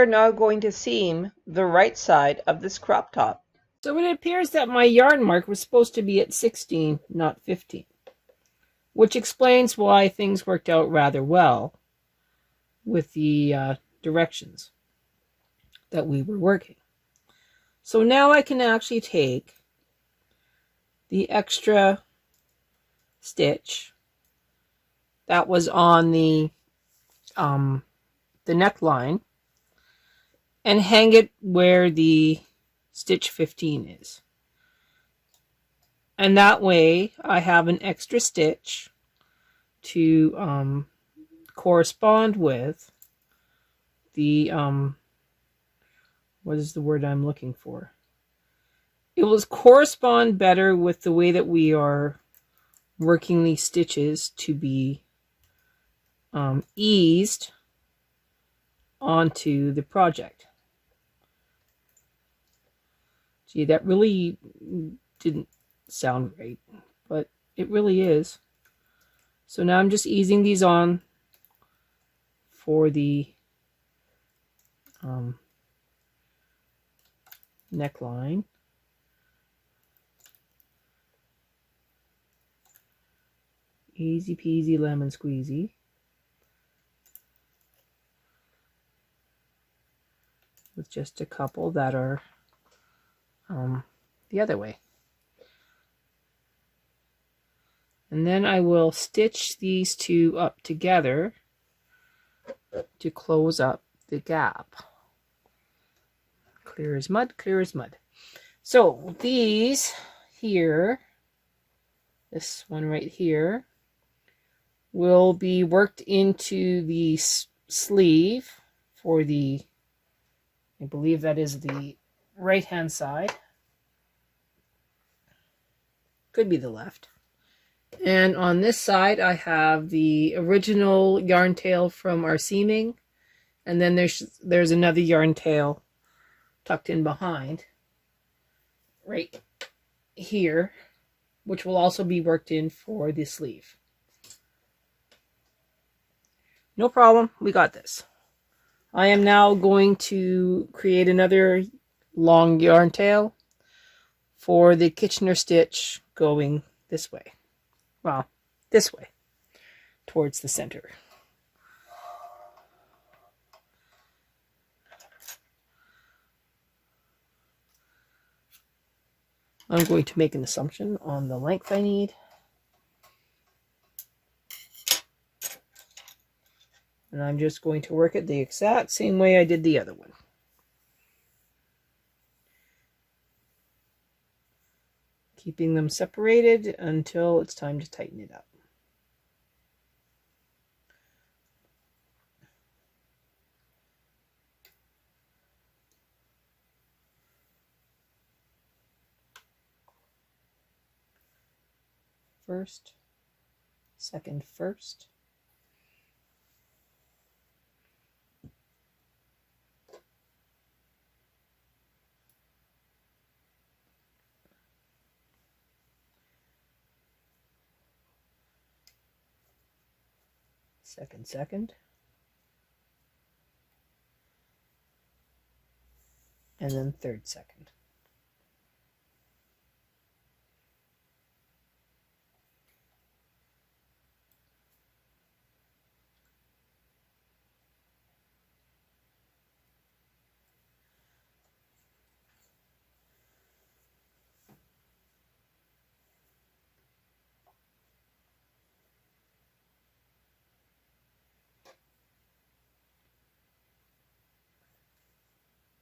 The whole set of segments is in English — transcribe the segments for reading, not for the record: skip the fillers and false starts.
are now going to seam the right side of this crop top. So it appears that my yarn mark was supposed to be at 16, not 15, which explains why things worked out rather well with the directions that we were working. So now I can actually take the extra stitch that was on the neckline and hang it where the stitch 15 is. And that way I have an extra stitch to correspond with the what is the word I'm looking for? It will correspond better with the way that we are working these stitches to be eased onto the project. Gee, that really didn't sound right, but it really is. So now I'm just easing these on for the neckline. Easy peasy lemon squeezy. With just a couple that are the other way. And then I will stitch these two up together to close up the gap. Clear as mud, clear as mud. So these here, this one right here, will be worked into the sleeve for the, I believe that is the right hand side. Could be the left. And on this side I have the original yarn tail from our seaming, and then there's another yarn tail tucked in behind right here, which will also be worked in for the sleeve. No problem, we got this. I am now going to create another long yarn tail for the Kitchener stitch going this way. Well, this way, towards the center. I'm going to make an assumption on the length I need. And I'm just going to work it the exact same way I did the other one. Keeping them separated until it's time to tighten it up. First, second first. Second, second. And then third, second.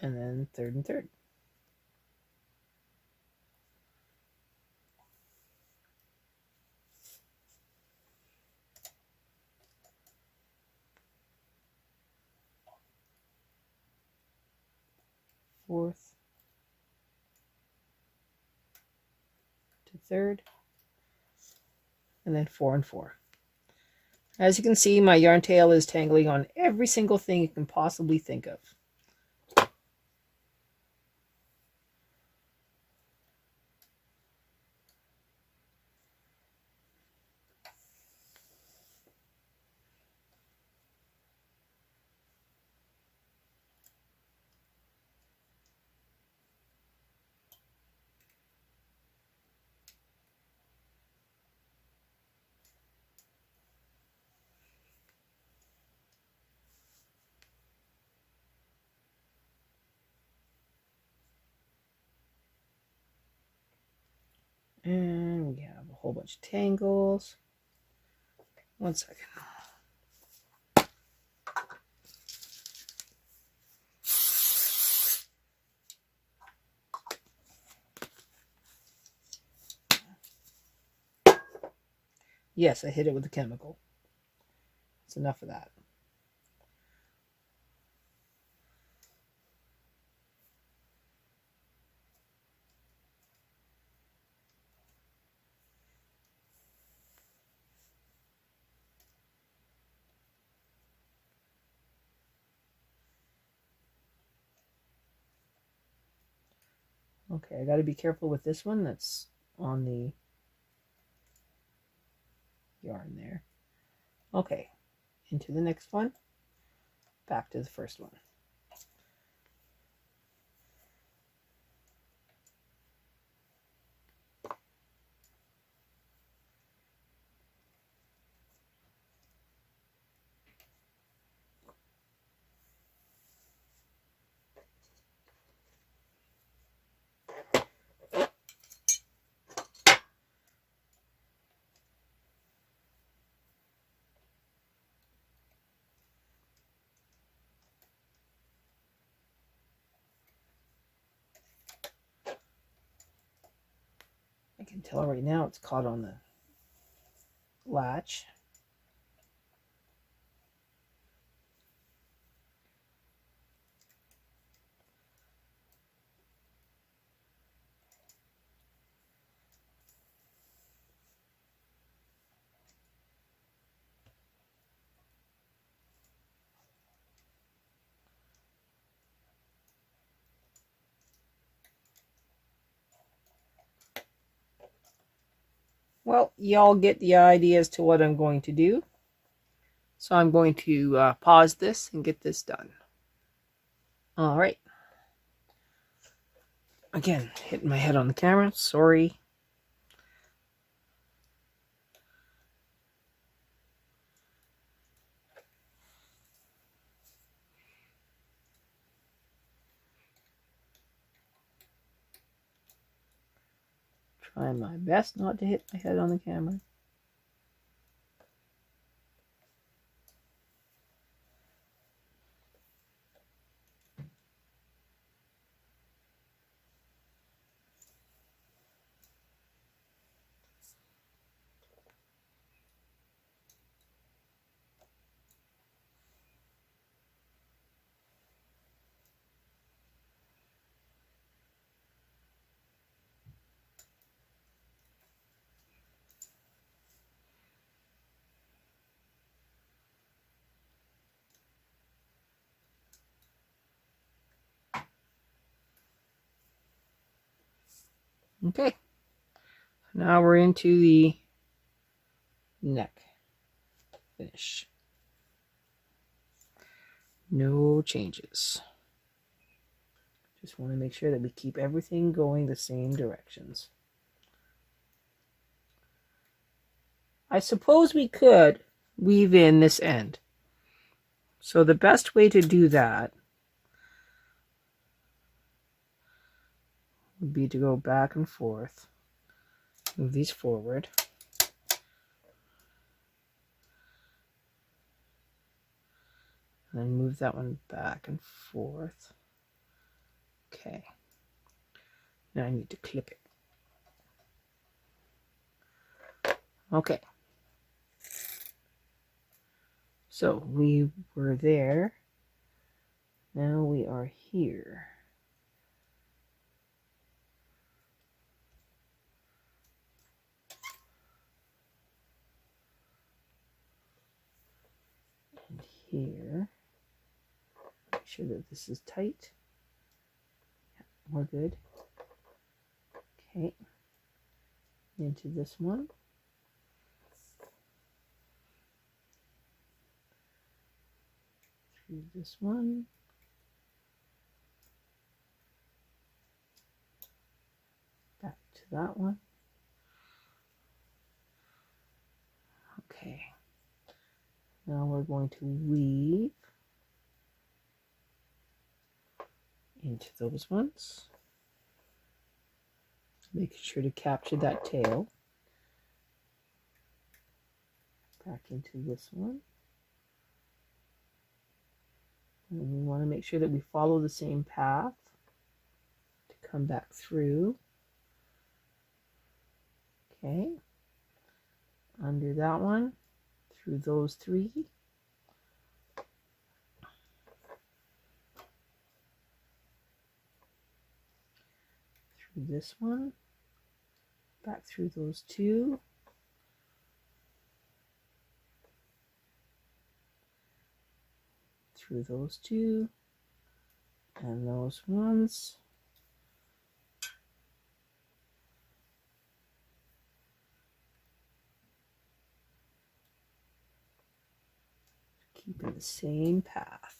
And then third and third. Fourth to third, and then 4 and 4. As you can see, my yarn tail is tangling on every single thing you can possibly think of. And we have a whole bunch of tangles. 1 second. Yes, I hit it with a chemical. That's enough of that. Okay, I got to be careful with this one that's on the yarn there. Okay, into the next one, back to the first one. I can tell right now it's caught on the latch. Well, y'all get the idea as to what I'm going to do. So I'm going to pause this and get this done. All right. Again, hitting my head on the camera. Sorry. Trying my best not to hit my head on the camera. Okay. Now we're into the neck finish. No changes. Just want to make sure that we keep everything going the same directions. I suppose we could weave in this end. So the best way to do that would be to go back and forth, move these forward. And then move that one back and forth. Okay. Now I need to clip it. Okay. So we were there. Now we are here. And here. Make sure that this is tight. Yeah, we're good. Okay. Into this one. Through this one. Back to that one. Okay. Now we're going to weave into those ones. Making sure to capture that tail. Back into this one. And we want to make sure that we follow the same path to come back through. Okay. Under that one, through those three. Through this one. Back through those two. Through those two. And those ones. Keeping the same path.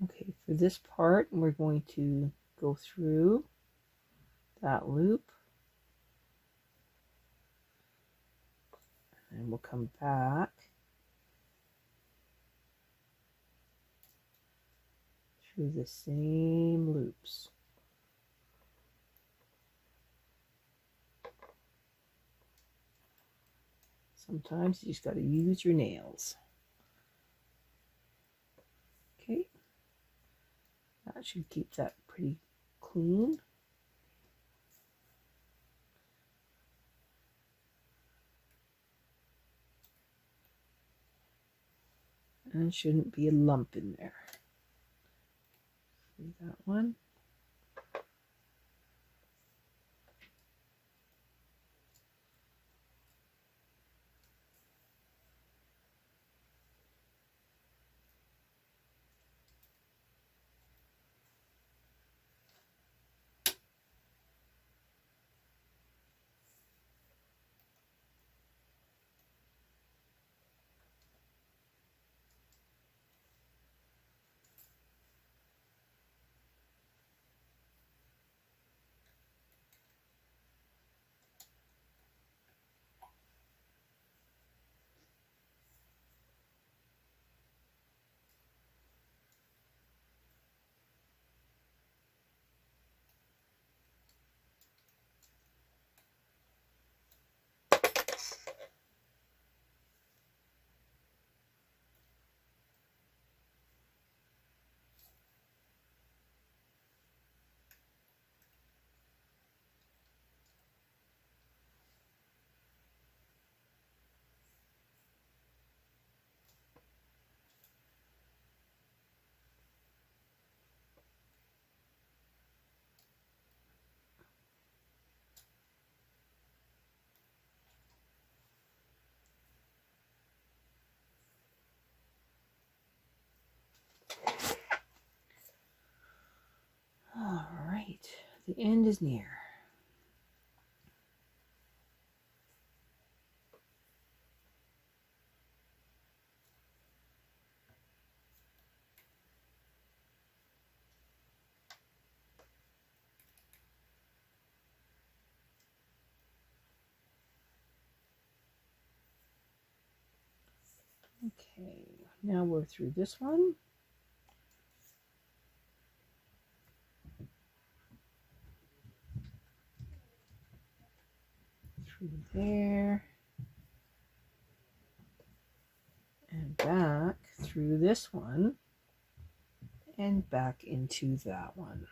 Okay, for this part, we're going to go through that loop. And we'll come back through the same loops. Sometimes you just got to use your nails. Okay, that should keep that pretty clean. And shouldn't be a lump in there. See that one? All right, the end is near. Okay, now we're through this one. Through there. And back through this one. And back into that one.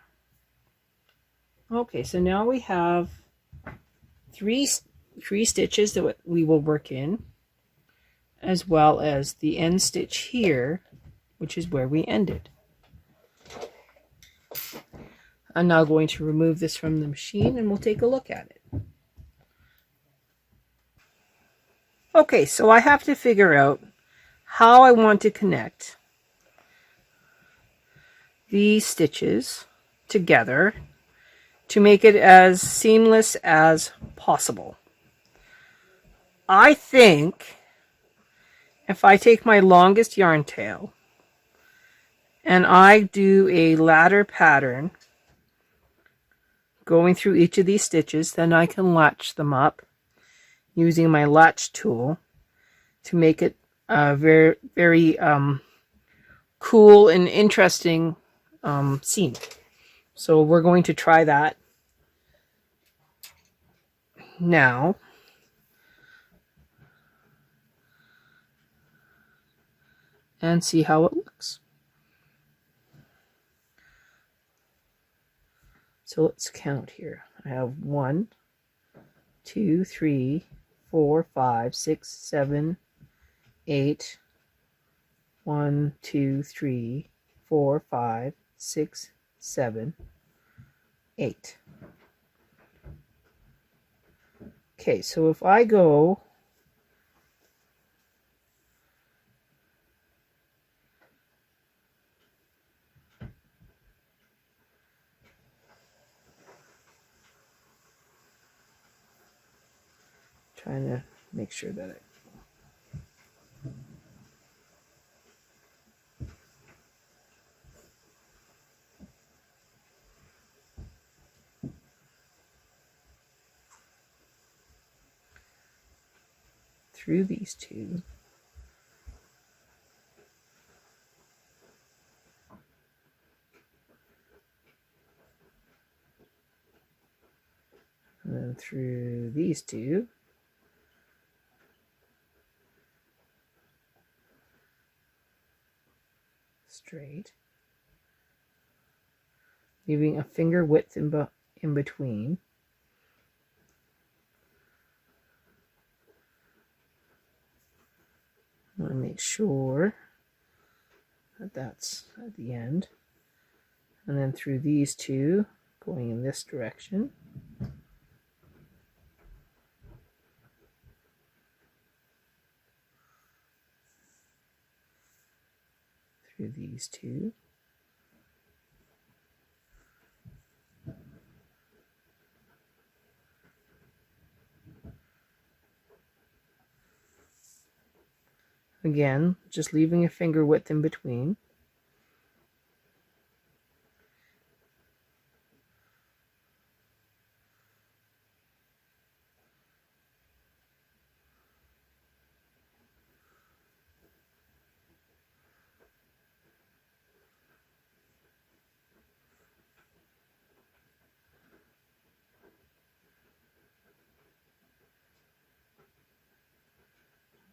Okay, so now we have three stitches that we will work in, as well as the end stitch here, which is where we ended. I'm now going to remove this from the machine and we'll take a look at it. Okay, so I have to figure out how I want to connect these stitches together to make it as seamless as possible. I think if I take my longest yarn tail and I do a ladder pattern going through each of these stitches, then I can latch them up using my latch tool to make it very, very cool and interesting seam. So we're going to try that now. And see how it looks. So let's count here. I have 1, 2, 3, 4, 5, 6, 7, 8. 1, 2, 3, 4, 5, 6, 7, 8. Okay, so if I go trying to make sure that it through these two. And then through these two. Straight. Leaving a finger width in between. I want to make sure that that's at the end. And then through these two, going in this direction. Through these two. Again, just leaving a finger width in between.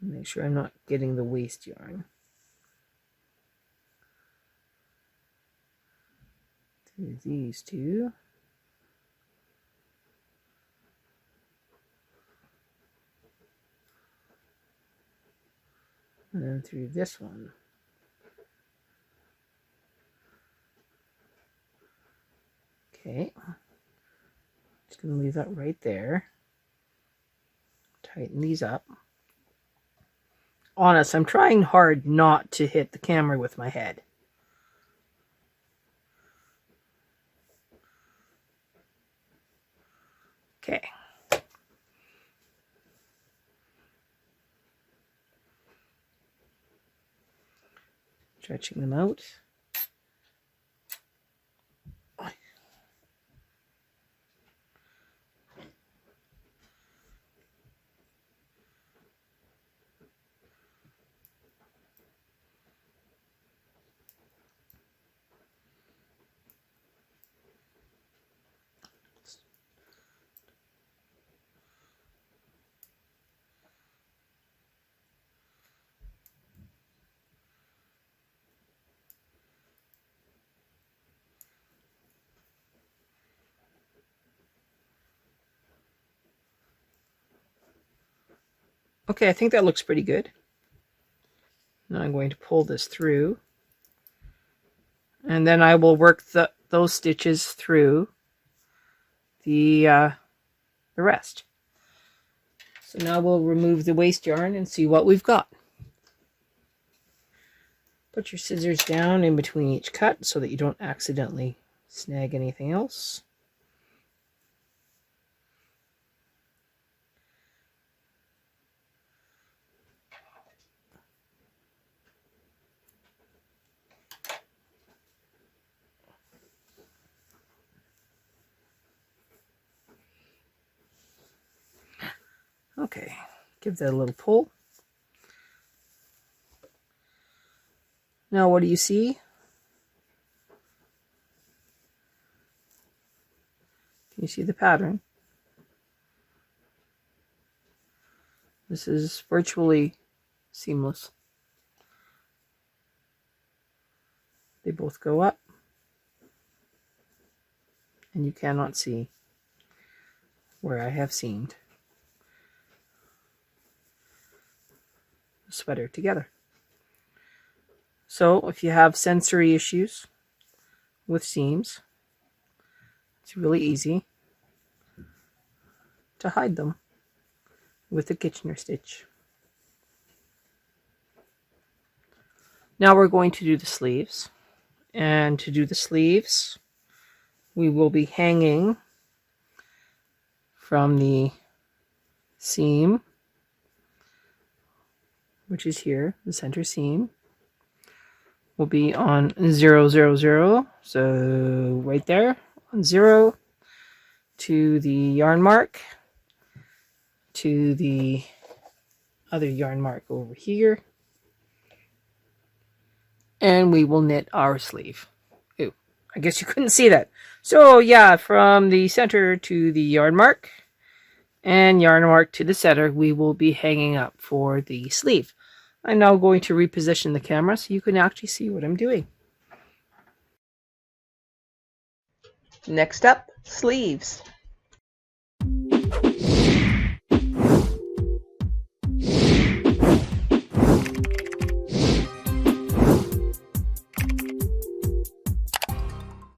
Make sure I'm not getting the waste yarn. Through these two. And then through this one. Okay. Just going to leave that right there. Tighten these up. Honest, I'm trying hard not to hit the camera with my head. Okay. Stretching them out. Okay, I think that looks pretty good. Now I'm going to pull this through. And then I will work those stitches through the rest. So now we'll remove the waste yarn and see what we've got. Put your scissors down in between each cut so that you don't accidentally snag anything else. Okay, give that a little pull. Now what do you see? Can you see the pattern? This is virtually seamless. They both go up, and you cannot see where I have seamed the sweater together. So if you have sensory issues with seams, it's really easy to hide them with a Kitchener stitch. Now we're going to do the sleeves. And to do the sleeves, we will be hanging from the seam, which is here, the center seam, will be on 0, 0, 0. So right there on 0 to the yarn mark, to the other yarn mark over here, and we will knit our sleeve. Ooh, I guess you couldn't see that. So yeah, from the center to the yarn mark and yarn mark to the center, we will be hanging up for the sleeve. I'm now going to reposition the camera so you can actually see what I'm doing. Next up, sleeves.